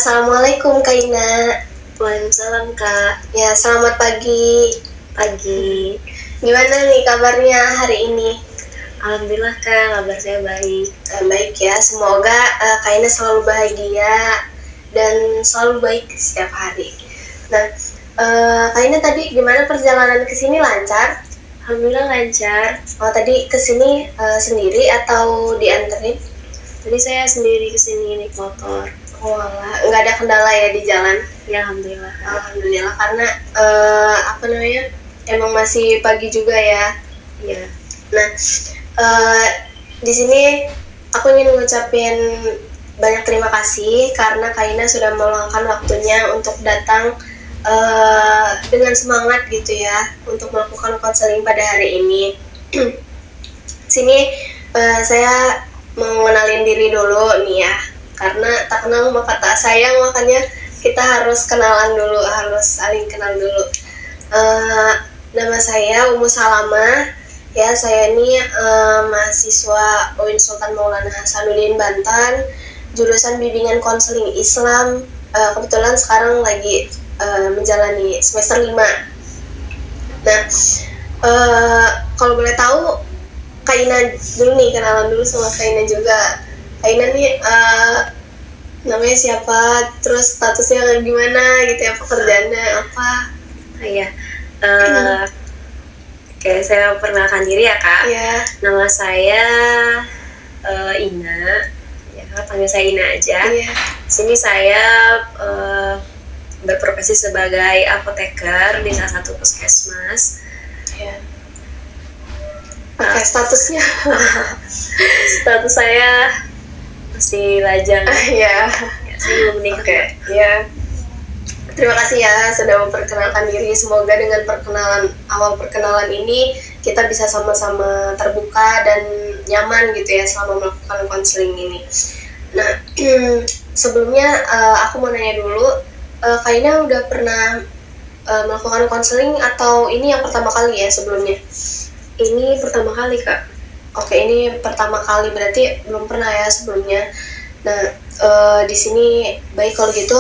Assalamualaikum Kak Ina. Waalaikumsalam Kak. Ya, selamat pagi. Pagi. Gimana nih kabarnya hari ini? Alhamdulillah Kak, kabar saya baik. Baik ya, semoga Kak Ina selalu bahagia dan selalu baik setiap hari. Nah, Kak Ina tadi gimana perjalanan ke sini, lancar? Alhamdulillah lancar. Oh, tadi ke sini sendiri atau dianterin? Tadi saya sendiri kesini naik motor. Walah, nggak ada kendala ya di jalan? Ya Alhamdulillah. Alhamdulillah, karena emang masih pagi juga ya. Iya. Nah, di sini aku ingin mengucapin banyak terima kasih karena Kak Ina sudah meluangkan waktunya untuk datang dengan semangat gitu ya untuk melakukan konseling pada hari ini. Sini saya mau mengenalin diri dulu nih ya, karena tak kenal maka tak sayang, makanya kita harus kenalan dulu, harus saling kenal dulu. Nama saya Ummu Salamah. Ya, saya ini mahasiswa UIN Sultan Maulana Hasanuddin Banten, jurusan bimbingan konseling Islam. Kebetulan sekarang lagi menjalani semester 5. Nah, kalau boleh tahu Kak Ina dulu nih, kenalan dulu sama Kak Ina juga. Kak Ina nih namanya siapa, terus statusnya gimana gitu ya, pekerjaannya apa? Iya. Oke, saya perkenalkan diri ya Kak. Iya. Nama saya Ina. Ya Kak, panggil saya Ina aja. Iya. Sini saya berprofesi sebagai apoteker di salah satu puskesmas. Iya. Oke, statusnya? Status saya masih lajang. Iya. Ya, saya belum menikah. Oke, ya. Terima kasih ya sudah memperkenalkan diri. Semoga dengan awal perkenalan ini kita bisa sama-sama terbuka dan nyaman gitu ya selama melakukan konseling ini. Nah, sebelumnya aku mau nanya dulu, Kak Ina udah pernah melakukan konseling atau ini yang pertama kali ya sebelumnya? Ini pertama kali Kak. Oke, ini pertama kali, berarti belum pernah ya sebelumnya. Nah, di sini baik kalau gitu.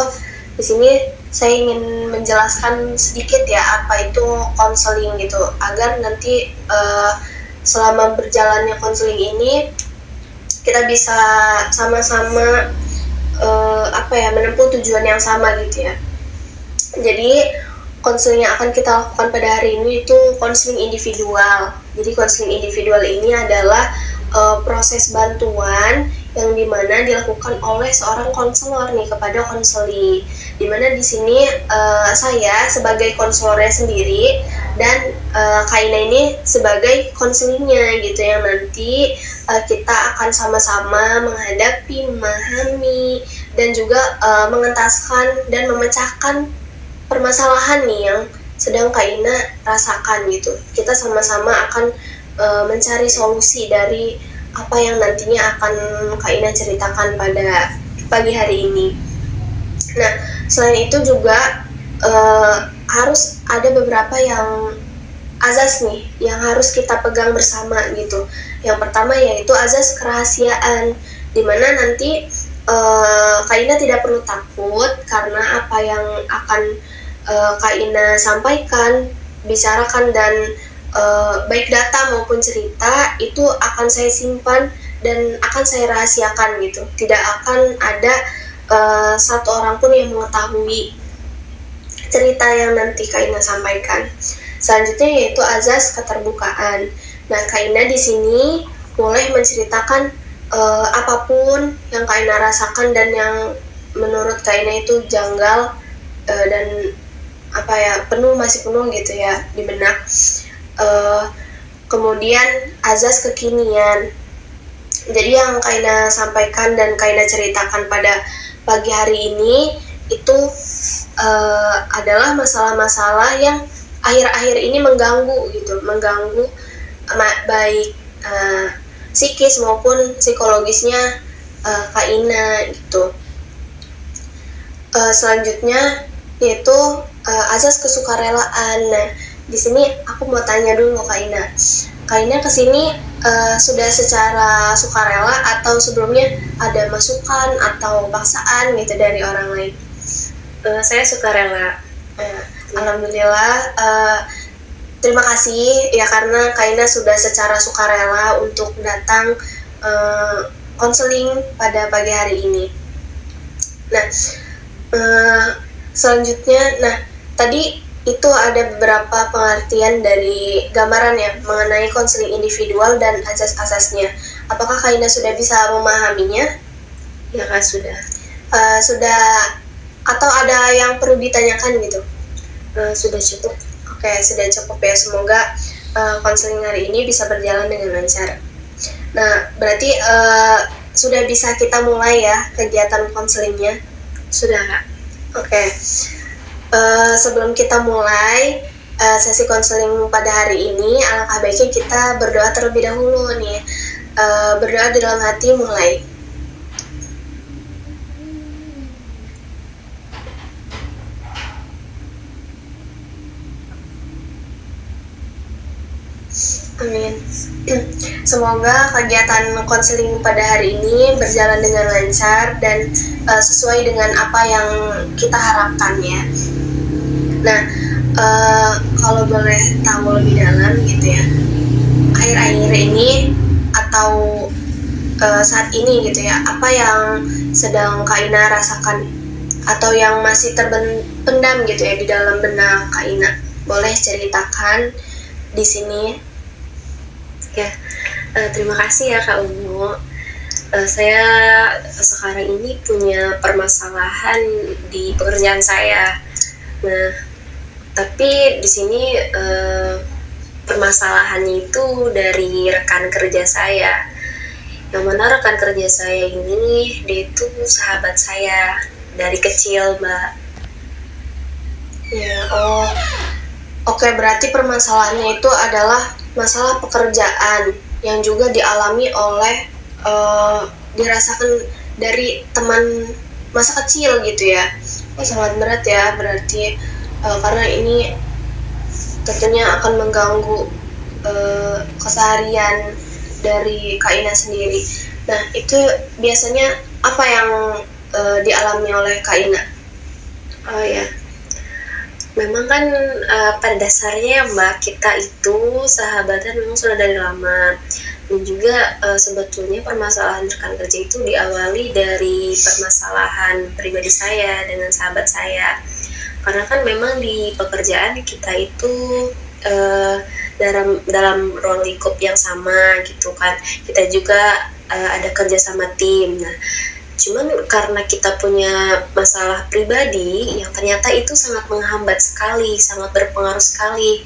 Di sini saya ingin menjelaskan sedikit ya apa itu konseling gitu, agar nanti selama berjalannya konseling ini kita bisa sama-sama menempuh tujuan yang sama gitu ya. Jadi konseling yang akan kita lakukan pada hari ini itu konseling individual. Jadi konseling individual ini adalah proses bantuan yang dimana dilakukan oleh seorang konselor nih kepada konseli. Dimana di sini saya sebagai konselornya sendiri dan Kak Ina ini sebagai konselingnya gitu, yang nanti kita akan sama-sama menghadapi, memahami dan juga mengentaskan dan memecahkan permasalahan nih yang sedang Kak Ina rasakan gitu. Kita sama-sama akan mencari solusi dari apa yang nantinya akan Kak Ina ceritakan pada pagi hari ini. Nah, selain itu juga harus ada beberapa yang azas nih yang harus kita pegang bersama gitu. Yang pertama yaitu azas kerahasiaan, dimana nanti Kak Ina tidak perlu takut karena apa yang akan Kak Ina sampaikan, bicarakan dan baik data maupun cerita itu akan saya simpan dan akan saya rahasiakan gitu. Tidak akan ada satu orang pun yang mengetahui cerita yang nanti Kak Ina sampaikan. Selanjutnya yaitu azas keterbukaan. Nah, Kak Ina di sini boleh menceritakan apapun yang Kak Ina rasakan dan yang menurut Kak Ina itu janggal dan masih penuh gitu ya di benak. Kemudian azas kekinian. Jadi yang Kak Ina sampaikan dan Kak Ina ceritakan pada pagi hari ini itu adalah masalah-masalah yang akhir-akhir ini mengganggu baik psikis maupun psikologisnya Kak Ina gitu. Selanjutnya yaitu azas kesukarelaan. Nah, di sini aku mau tanya dulu Kak Ina. Kak Ina kesini sudah secara sukarela atau sebelumnya ada masukan atau paksaan gitu dari orang lain? Saya sukarela. Alhamdulillah, terima kasih ya karena Kaina sudah secara sukarela untuk datang konseling pada pagi hari ini. Nah, selanjutnya, tadi itu ada beberapa pengertian dari gambaran ya mengenai konseling individual dan asas-asasnya. Apakah Kaina sudah bisa memahaminya? Ya Kak, sudah. Sudah atau ada yang perlu ditanyakan gitu? Sudah cukup. Oke, sudah cukup ya. Semoga konseling hari ini bisa berjalan dengan lancar. Nah, berarti sudah bisa kita mulai ya kegiatan konselingnya? Sudah Kak. Oke. Sebelum kita mulai sesi konseling pada hari ini, alangkah baiknya kita berdoa terlebih dahulu nih. Berdoa di dalam hati mulai. Amin. Semoga kegiatan konseling pada hari ini berjalan dengan lancar dan sesuai dengan apa yang kita harapkan ya. Nah, kalau boleh tahu lebih dalam gitu ya, akhir-akhir ini atau saat ini gitu ya, apa yang sedang Kaina rasakan atau yang masih terpendam gitu ya di dalam benak Kaina? Boleh ceritakan di sini. Ya, terima kasih ya Kak Umu. Saya sekarang ini punya permasalahan di pekerjaan saya. Nah, tapi di sini permasalahannya itu dari rekan kerja saya. Yang mana rekan kerja saya ini dia itu sahabat saya dari kecil, Mbak. Ya, oke, berarti permasalahannya itu adalah masalah pekerjaan yang juga dialami oleh dirasakan dari teman masa kecil gitu ya. Sangat berat ya berarti karena ini tentunya akan mengganggu keseharian dari Kaina sendiri. Nah, itu biasanya apa yang dialami oleh Kaina? Oh ya, memang kan pada dasarnya Mbak, kita itu sahabatan memang sudah dari lama. Dan juga sebetulnya permasalahan rekan kerja itu diawali dari permasalahan pribadi saya dengan sahabat saya. Karena kan memang di pekerjaan kita itu dalam ruang lingkup yang sama gitu kan. Kita juga ada kerja sama tim. Nah, cuman karena kita punya masalah pribadi yang ternyata itu sangat menghambat sekali, sangat berpengaruh sekali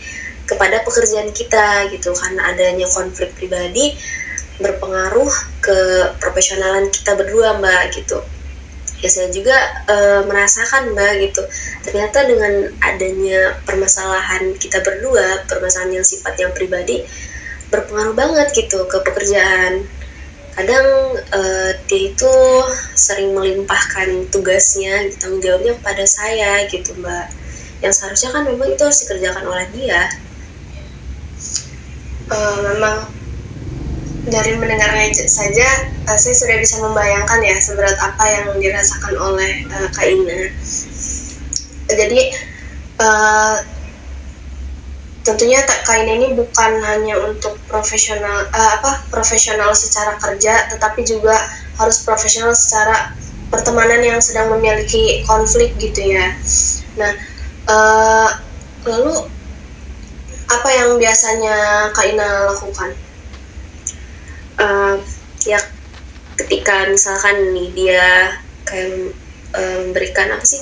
kepada pekerjaan kita gitu, karena adanya konflik pribadi berpengaruh ke profesionalan kita berdua Mbak gitu. Ya saya juga merasakan Mbak gitu, ternyata dengan adanya permasalahan kita berdua, permasalahan yang sifatnya pribadi berpengaruh banget gitu ke pekerjaan. Kadang dia itu sering melimpahkan tugasnya, tanggung jawabnya kepada saya gitu Mbak, yang seharusnya kan memang itu harus dikerjakan oleh dia. Memang dari mendengarnya saja saya sudah bisa membayangkan ya seberat apa yang dirasakan oleh Kaina. Jadi tentunya Kaina ini bukan hanya untuk profesional secara kerja, tetapi juga harus profesional secara pertemanan yang sedang memiliki konflik gitu ya. Nah, lalu apa yang biasanya Kaina lakukan? Ya ketika misalkan nih dia kayak memberikan apa sih,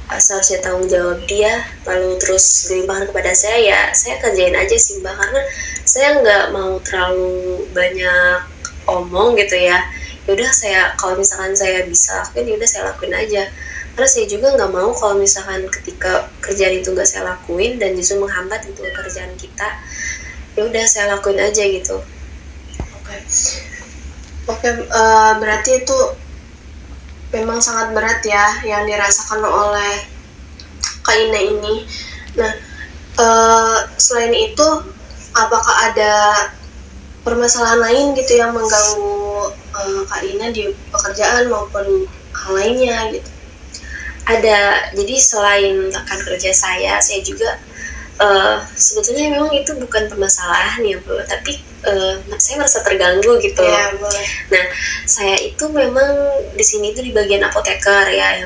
seharusnya tanggung jawab dia lalu terus dilimpahkan kepada saya, ya saya kerjain aja sih Mbak, karena saya nggak mau terlalu banyak omong gitu ya. Yaudah saya, kalau misalkan saya bisa lakuin yaudah saya lakuin aja, karena saya juga nggak mau kalau misalkan ketika kerjaan itu nggak saya lakuin dan justru menghambat itu kerjaan kita, yaudah saya lakuin aja gitu. Oke, berarti itu memang sangat berat ya yang dirasakan oleh Kaina ini. Nah, selain itu, apakah ada permasalahan lain gitu yang mengganggu Kak Ina di pekerjaan maupun hal lainnya gitu? Ada, jadi selain rekan kerja saya juga sebetulnya memang itu bukan permasalahan ya Bu, tapi saya merasa terganggu gitu. Ya, boleh. Nah, saya itu memang di sini itu di bagian apoteker ya,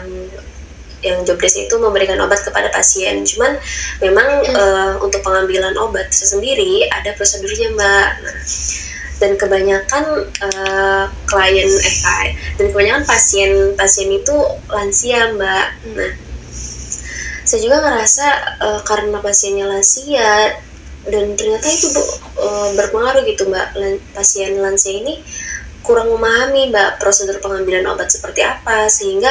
yang job desk itu memberikan obat kepada pasien. Cuman memang untuk pengambilan obat sendiri ada prosedurnya Mbak. Nah, dan kebanyakan kebanyakan pasien itu lansia Mbak. Nah, saya juga ngerasa karena pasiennya lansia dan ternyata itu berpengaruh gitu Mbak. Pasien lansia ini kurang memahami Mbak prosedur pengambilan obat seperti apa, sehingga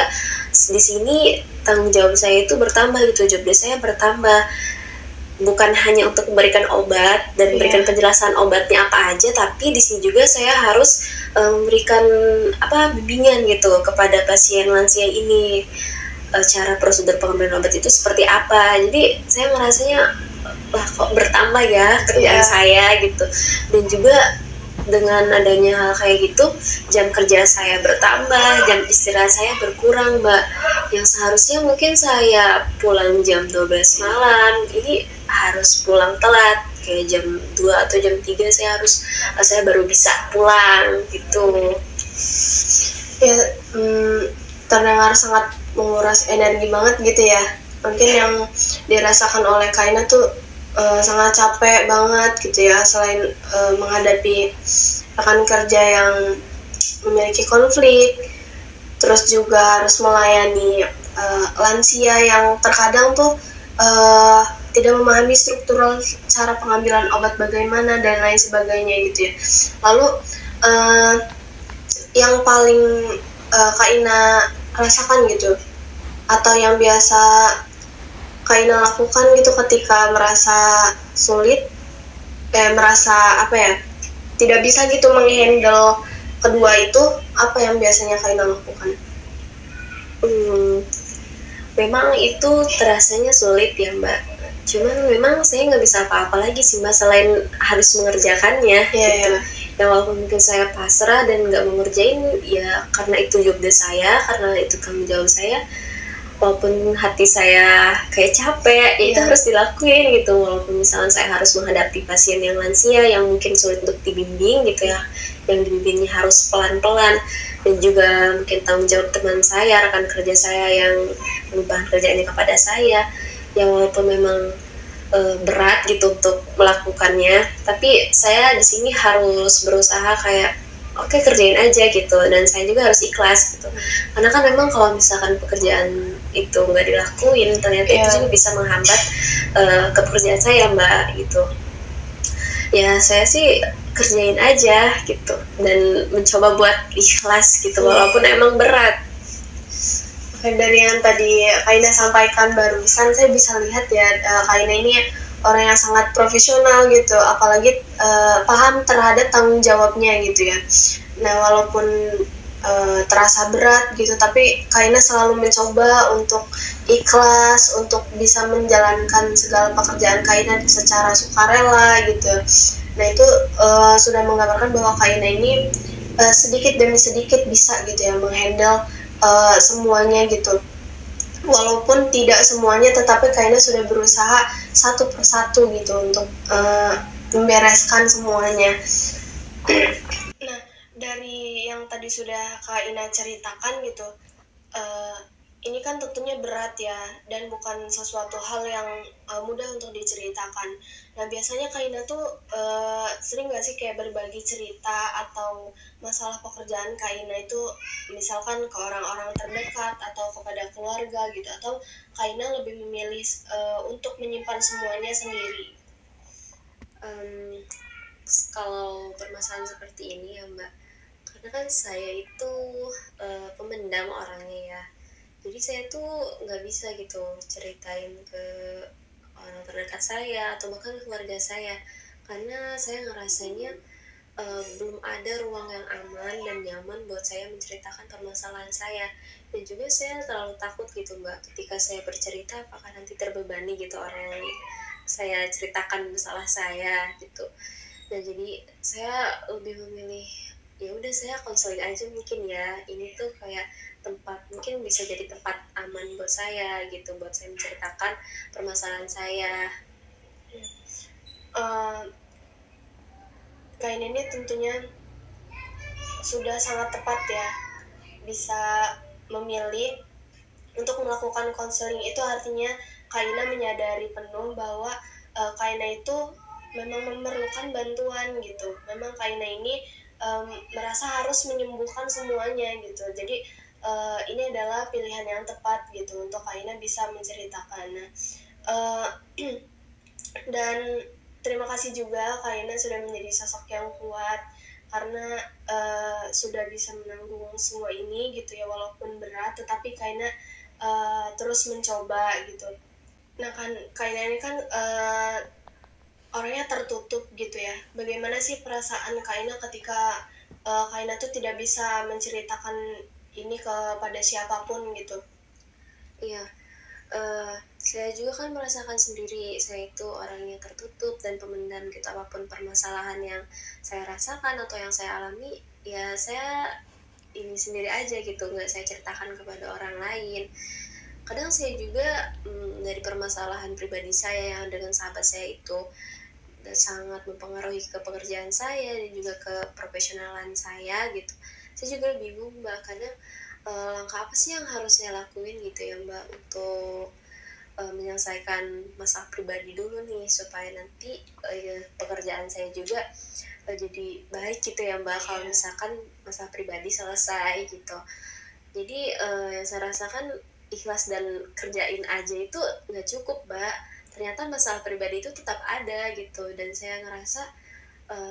di sini tanggung jawab saya itu bertambah gitu, job desk saya bertambah, bukan hanya untuk memberikan obat dan memberikan penjelasan obatnya apa aja, tapi di sini juga saya harus memberikan bimbingan gitu kepada pasien lansia ini, cara prosedur pengambilan obat itu seperti apa. Jadi saya merasanya wah kok bertambah ya kerjaan saya gitu. Dan juga dengan adanya hal kayak gitu, jam kerja saya bertambah, jam istirahat saya berkurang Mbak. Yang seharusnya mungkin saya pulang jam 12 malam, ini harus pulang telat, kayak jam 2 atau jam 3 saya baru bisa pulang gitu. Ya, terdengar sangat menguras energi banget gitu ya. Mungkin yang dirasakan oleh Kaina tuh sangat capek banget gitu ya, selain menghadapi rekan kerja yang memiliki konflik, terus juga harus melayani lansia yang terkadang tuh tidak memahami struktural cara pengambilan obat bagaimana dan lain sebagainya gitu ya. Lalu yang paling Kak Ina rasakan gitu, atau yang biasa Kak Ina lakukan gitu ketika merasa sulit, merasa tidak bisa gitu menghandle kedua itu, apa yang biasanya Kak Ina lakukan? Memang itu terasanya sulit ya Mbak, cuman memang saya nggak bisa apa-apa lagi sih Mbak selain harus mengerjakannya gitu. Ya walaupun mungkin saya pasrah dan nggak mengerjain ya karena itu job desk saya, karena itu tanggung jawab saya, walaupun hati saya kayak capek ya itu harus dilakuin gitu. Walaupun misalnya saya harus menghadapi pasien yang lansia yang mungkin sulit untuk dibimbing gitu ya, yang dibimbingnya harus pelan-pelan, dan juga mungkin tanggung jawab teman saya, rekan kerja saya yang mengubah kerjaannya kepada saya, yang walaupun memang berat gitu untuk melakukannya, tapi saya di sini harus berusaha kayak oke, kerjain aja gitu, dan saya juga harus ikhlas gitu, karena kan memang kalau misalkan pekerjaan itu nggak dilakuin ternyata itu juga bisa menghambat kepekerjaan saya Mbak gitu. Ya saya sih kerjain aja gitu dan mencoba buat ikhlas gitu walaupun emang berat. Dari yang tadi Kaina sampaikan barusan, saya bisa lihat ya Kaina ini orang yang sangat profesional gitu, apalagi paham terhadap tanggung jawabnya gitu ya. Nah walaupun terasa berat gitu, tapi Kaina selalu mencoba untuk ikhlas, untuk bisa menjalankan segala pekerjaan Kaina secara sukarela gitu. Nah itu sudah menggambarkan bahwa Kaina ini sedikit demi sedikit bisa gitu ya menghandle semuanya gitu. Walaupun tidak semuanya, tetapi Kaina sudah berusaha satu persatu gitu untuk membereskan semuanya. Nah, dari yang tadi sudah Kak Ina ceritakan gitu, ini kan tentunya berat ya, dan bukan sesuatu hal yang mudah untuk diceritakan. Nah biasanya Kak Ina tuh sering gak sih kayak berbagi cerita atau masalah pekerjaan Kak Ina itu misalkan ke orang-orang terdekat atau kepada keluarga gitu, atau Kak Ina lebih memilih untuk menyimpan semuanya sendiri? Kalau permasalahan seperti ini ya Mbak, karena kan saya itu pemendam orangnya ya, jadi saya tuh nggak bisa gitu ceritain ke orang terdekat saya atau bahkan keluarga saya, karena saya ngerasanya belum ada ruang yang aman dan nyaman buat saya menceritakan permasalahan saya. Dan juga saya terlalu takut gitu Mbak, ketika saya bercerita apakah nanti terbebani gitu orang yang saya ceritakan masalah saya gitu. Nah jadi saya lebih memilih ya udah saya konseling aja mungkin ya, ini tuh kayak tempat mungkin bisa jadi tempat aman buat saya gitu, buat saya menceritakan permasalahan saya. Eh, Kain ini tentunya sudah sangat tepat ya, bisa memilih untuk melakukan konseling. Itu artinya Kaina menyadari penuh bahwa Kaina itu memang memerlukan bantuan gitu. Memang Kaina ini merasa harus menyembuhkan semuanya gitu. Jadi ini adalah pilihan yang tepat gitu untuk Kaina bisa menceritakan. Nah, uh, dan terima kasih juga Kaina sudah menjadi sosok yang kuat karena sudah bisa menanggung semua ini gitu ya, walaupun berat tetapi Kaina terus mencoba gitu. Nah kan Kaina ini kan orangnya tertutup gitu ya. Bagaimana sih perasaan Kaina ketika Kaina tuh tidak bisa menceritakan ini kepada siapapun gitu? Iya, saya juga kan merasakan sendiri saya itu orangnya tertutup dan pemendam gitu, apapun permasalahan yang saya rasakan atau yang saya alami ya saya ini sendiri aja gitu, nggak saya ceritakan kepada orang lain. Kadang saya juga dari permasalahan pribadi saya yang dengan sahabat saya itu sangat mempengaruhi ke pekerjaan saya dan juga ke profesionalan saya gitu. Saya juga bingung mbak, kadang langkah apa sih yang harus saya lakuin gitu ya mbak untuk menyelesaikan masalah pribadi dulu nih supaya nanti pekerjaan saya juga jadi baik gitu ya mbak kalau misalkan masalah pribadi selesai gitu. Jadi yang saya rasakan ikhlas dan kerjain aja itu nggak cukup mbak, ternyata masalah pribadi itu tetap ada gitu, dan saya ngerasa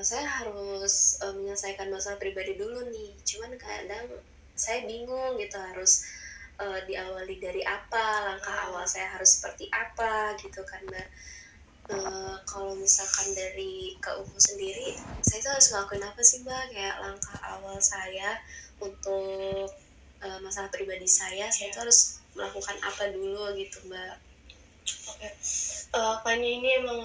saya harus menyelesaikan masalah pribadi dulu nih, cuman kadang saya bingung gitu harus diawali dari apa, langkah awal saya harus seperti apa gitu kan mbak. Kalau misalkan dari Kak Umu sendiri, saya tuh harus ngelakuin apa sih mbak, kayak langkah awal saya untuk masalah pribadi saya tuh harus melakukan apa dulu gitu mbak. Oke. Kayaknya ini emang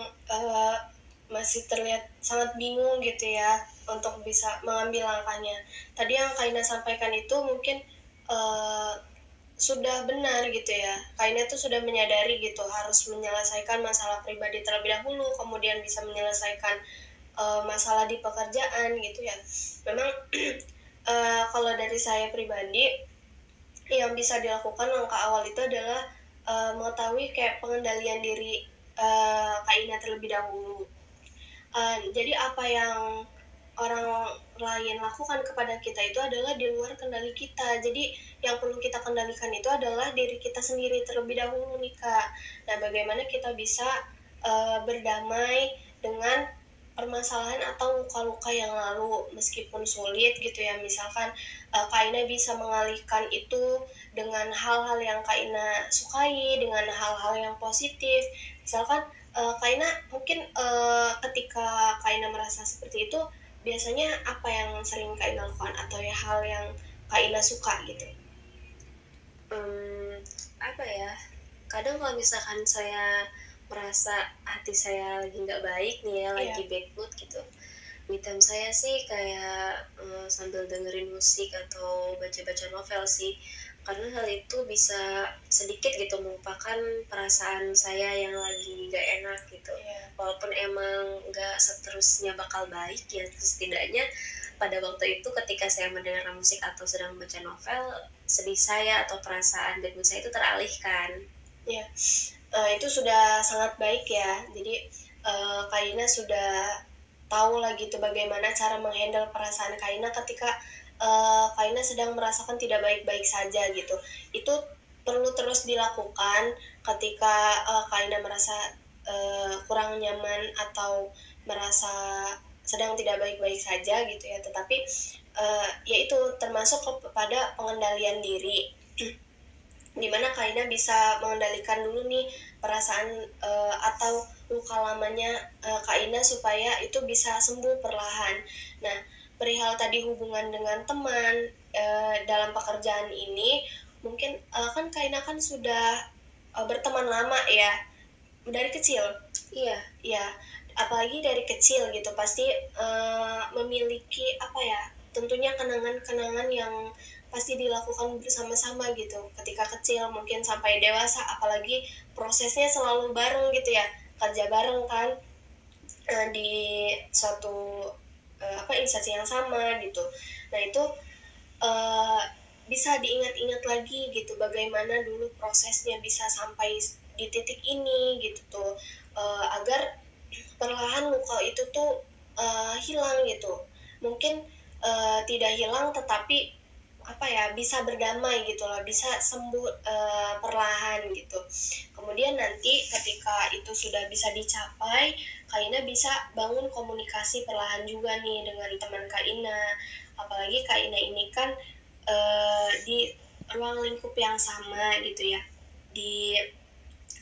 masih terlihat sangat bingung gitu ya untuk bisa mengambil langkahnya. Tadi yang Kaina sampaikan itu mungkin uh, sudah benar gitu ya. Kaina tuh sudah menyadari gitu harus menyelesaikan masalah pribadi terlebih dahulu, kemudian bisa menyelesaikan masalah di pekerjaan gitu ya. Memang kalau dari saya pribadi yang bisa dilakukan langkah awal itu adalah mengetahui kayak pengendalian diri Kaina terlebih dahulu. Jadi apa yang orang lain lakukan kepada kita itu adalah di luar kendali kita. Jadi yang perlu kita kendalikan itu adalah diri kita sendiri terlebih dahulu nih Kak. Nah bagaimana kita bisa berdamai dengan permasalahan atau luka-luka yang lalu meskipun sulit gitu ya, misalkan Kaina bisa mengalihkan itu dengan hal-hal yang Kaina sukai, dengan hal-hal yang positif, misalkan Kaina mungkin ketika Kaina merasa seperti itu biasanya apa yang sering Kaina lakukan atau ya hal yang Kaina suka gitu? Apa ya, kadang kalau misalkan saya merasa hati saya lagi nggak baik nih ya, lagi bad mood gitu, me time saya sih kayak sambil dengerin musik atau baca-baca novel sih, karena hal itu bisa sedikit gitu melupakan perasaan saya yang lagi gak enak gitu. Walaupun emang gak seterusnya bakal baik ya, setidaknya pada waktu itu ketika saya mendengar musik atau sedang membaca novel, sedih saya atau perasaan bad mood saya itu teralihkan. Ya, itu sudah sangat baik ya. Jadi Kaina sudah tahu lah gitu bagaimana cara menghandle perasaan Kaina ketika Kaina sedang merasakan tidak baik-baik saja gitu. Itu perlu terus dilakukan ketika Kaina merasa kurang nyaman atau merasa sedang tidak baik-baik saja gitu ya. Tetapi yaitu termasuk kepada pengendalian diri. Dimana Kaina bisa mengendalikan dulu nih perasaan atau luka lamanya Kaina supaya itu bisa sembuh perlahan. Nah, perihal tadi hubungan dengan teman dalam pekerjaan ini, mungkin kan Kaina kan sudah berteman lama ya dari kecil. Iya. Ya, apalagi dari kecil gitu pasti memiliki apa ya, tentunya kenangan-kenangan yang pasti dilakukan bersama-sama gitu ketika kecil mungkin sampai dewasa, apalagi prosesnya selalu bareng gitu ya, kerja bareng kan, di suatu apa instansi yang sama gitu. Nah itu uh, bisa diingat-ingat lagi gitu bagaimana dulu prosesnya bisa sampai di titik ini gitu tuh, agar perlahan luka itu tuh hilang gitu. Mungkin tidak hilang tetapi apa ya, bisa berdamai gitu loh, bisa sembuh perlahan gitu. Kemudian nanti ketika itu sudah bisa dicapai, Kak Ina bisa bangun komunikasi perlahan juga nih dengan teman Kak Ina. Apalagi Kak Ina ini kan di ruang lingkup yang sama gitu ya, di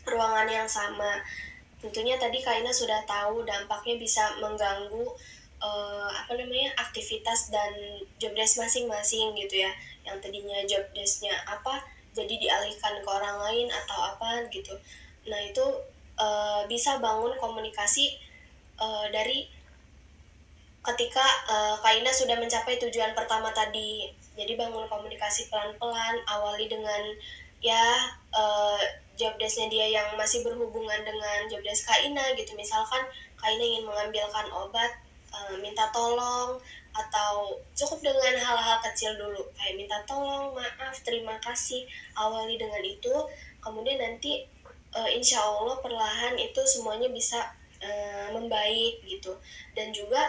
ruangan yang sama. Tentunya tadi Kak Ina sudah tahu dampaknya bisa mengganggu apa namanya, aktivitas dan job desk masing-masing gitu ya. Yang tadinya job desknya apa jadi dialihkan ke orang lain atau apa gitu. Nah itu bisa bangun komunikasi dari ketika Kak Ina sudah mencapai tujuan pertama tadi. Jadi bangun komunikasi pelan-pelan, awali dengan ya job desknya dia yang masih berhubungan dengan job desk Kak Ina gitu. Misalkan Kak Ina ingin mengambilkan obat, minta tolong, atau cukup dengan hal-hal kecil dulu kayak minta tolong, maaf, terima kasih, awali dengan itu. Kemudian nanti insya Allah perlahan itu semuanya bisa membaik gitu. Dan juga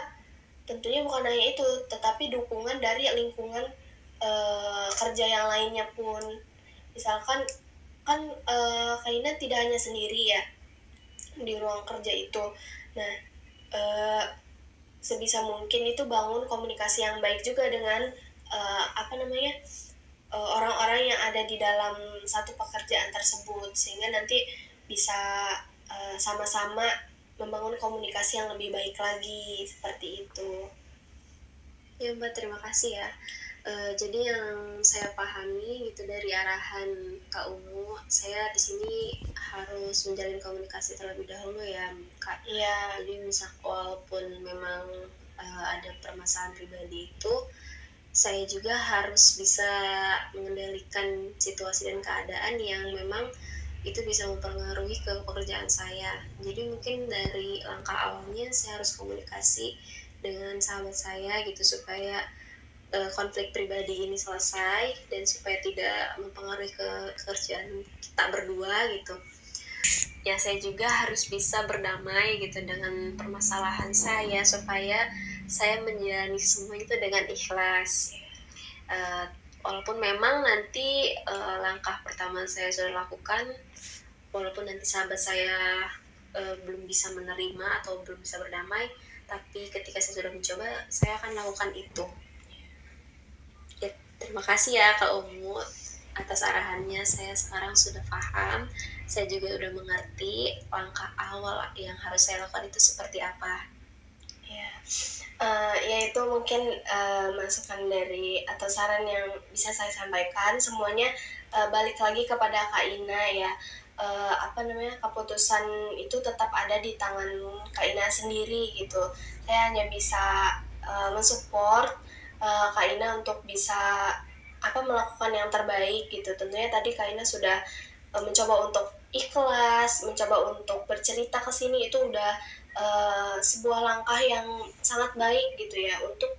tentunya bukan hanya itu, tetapi dukungan dari lingkungan kerja yang lainnya pun. Misalkan kan Kaina tidak hanya sendiri ya di ruang kerja itu. Nah, sebisa mungkin itu bangun komunikasi yang baik juga dengan apa namanya, orang-orang yang ada di dalam satu pekerjaan tersebut, sehingga nanti bisa sama-sama membangun komunikasi yang lebih baik lagi, seperti itu. Ya Mbak, terima kasih ya. Jadi yang saya pahami gitu dari arahan Kak Umu, saya di sini harus menjalin komunikasi terlebih dahulu ya Kak. Iya. Jadi misal walaupun memang ada permasalahan pribadi itu, saya juga harus bisa mengendalikan situasi dan keadaan yang memang itu bisa mempengaruhi ke pekerjaan saya. Jadi mungkin dari langkah awalnya saya harus komunikasi dengan sahabat saya gitu supaya konflik pribadi ini selesai dan supaya tidak mempengaruhi ke kerjaan kita berdua gitu. Ya saya juga harus bisa berdamai gitu dengan permasalahan saya supaya saya menjalani semua itu dengan ikhlas. Walaupun memang nanti langkah pertama saya sudah lakukan, walaupun nanti sahabat saya belum bisa menerima atau belum bisa berdamai, tapi ketika saya sudah mencoba, saya akan lakukan itu. Ya, terima kasih ya Kak Umu atas arahannya. Saya sekarang sudah paham, saya juga udah mengerti langkah awal yang harus saya lakukan itu seperti apa. Ya, ya itu mungkin masukan dari atau saran yang bisa saya sampaikan. Semuanya balik lagi kepada Kak Ina ya. Apa namanya, keputusan itu tetap ada di tangan Kak Ina sendiri gitu. Saya hanya bisa mensupport Kak Ina untuk bisa apa melakukan yang terbaik gitu. Tentunya tadi Kak Ina sudah mencoba untuk ikhlas, mencoba untuk bercerita ke sini, itu udah sebuah langkah yang sangat baik gitu ya, untuk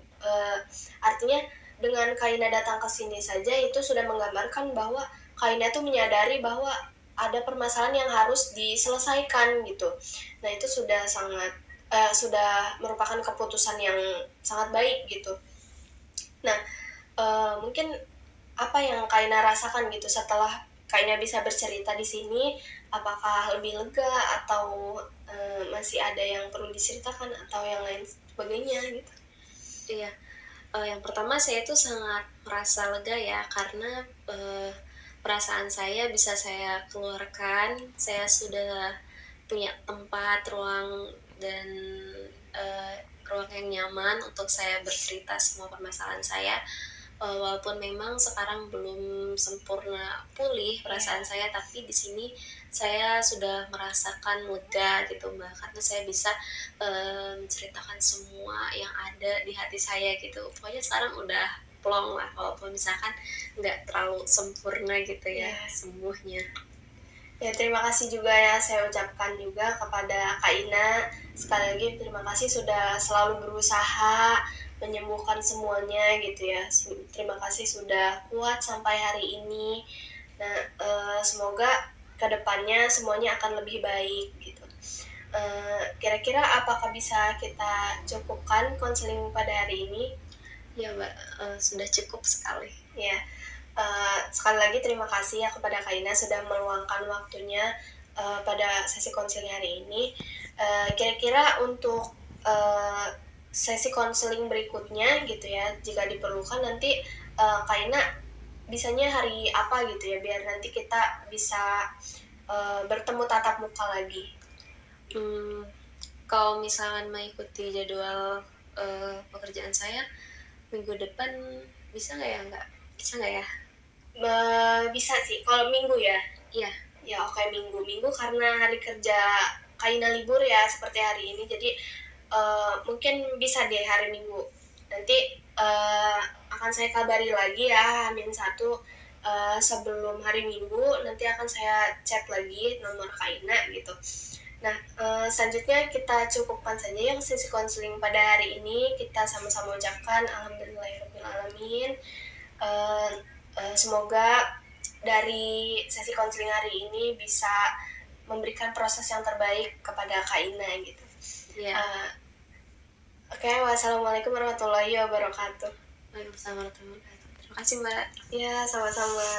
artinya dengan Kaina datang ke sini saja itu sudah menggambarkan bahwa Kaina tuh menyadari bahwa ada permasalahan yang harus diselesaikan gitu. Nah itu sudah sangat sudah merupakan keputusan yang sangat baik gitu. Nah mungkin apa yang Kaina rasakan gitu setelah Kaina bisa bercerita di sini, apakah lebih lega atau masih ada yang perlu diceritakan atau yang lain sebagainya gitu? Iya, yang pertama saya itu sangat merasa lega ya karena perasaan saya bisa saya keluarkan. Saya sudah punya tempat, ruang dan ruang yang nyaman untuk saya bercerita semua permasalahan saya. Walaupun memang sekarang belum sempurna pulih perasaan saya, tapi di sini saya sudah merasakan lega gitu Mbak, karena saya bisa menceritakan semua yang ada di hati saya gitu. Pokoknya sekarang udah plong lah, walaupun misalkan nggak terlalu sempurna gitu ya sembuhnya. Ya, terima kasih juga ya saya ucapkan juga kepada Kak Ina. Sekali lagi terima kasih sudah selalu berusaha menyembuhkan semuanya gitu ya. Terima kasih sudah kuat sampai hari ini. Nah, semoga kedepannya semuanya akan lebih baik gitu. Kira-kira apakah bisa kita cukupkan konseling pada hari ini? Ya Mbak, sudah cukup sekali. Ya, sekali lagi terima kasih ya kepada Kak Ina sudah meluangkan waktunya pada sesi konseling hari ini. Kira-kira untuk sesi konseling berikutnya gitu ya, jika diperlukan nanti Kak Ina bisanya hari apa gitu ya, biar nanti kita bisa bertemu tatap muka lagi. Kalau misalkan mengikuti jadwal pekerjaan saya minggu depan bisa nggak ya bisa nggak ya? Bisa sih kalau minggu ya. Iya. Ya oke, minggu karena hari kerja Kaina libur ya seperti hari ini, jadi mungkin bisa deh hari Minggu. Nanti akan saya kabari lagi ya H-1 sebelum hari Minggu, nanti akan saya chat lagi nomor Kaina gitu. Nah, selanjutnya kita cukupkan saja yang sesi konseling pada hari ini. Kita sama-sama ucapkan alhamdulillahirrahmanirrahim. Semoga dari sesi konseling hari ini bisa memberikan proses yang terbaik kepada Kak Ina gitu. Oke, wassalamualaikum warahmatullahi wabarakatuh. Waalaikumsalam warahmatullahi wabarakatuh. Terima kasih Mbak. Ya, sama-sama.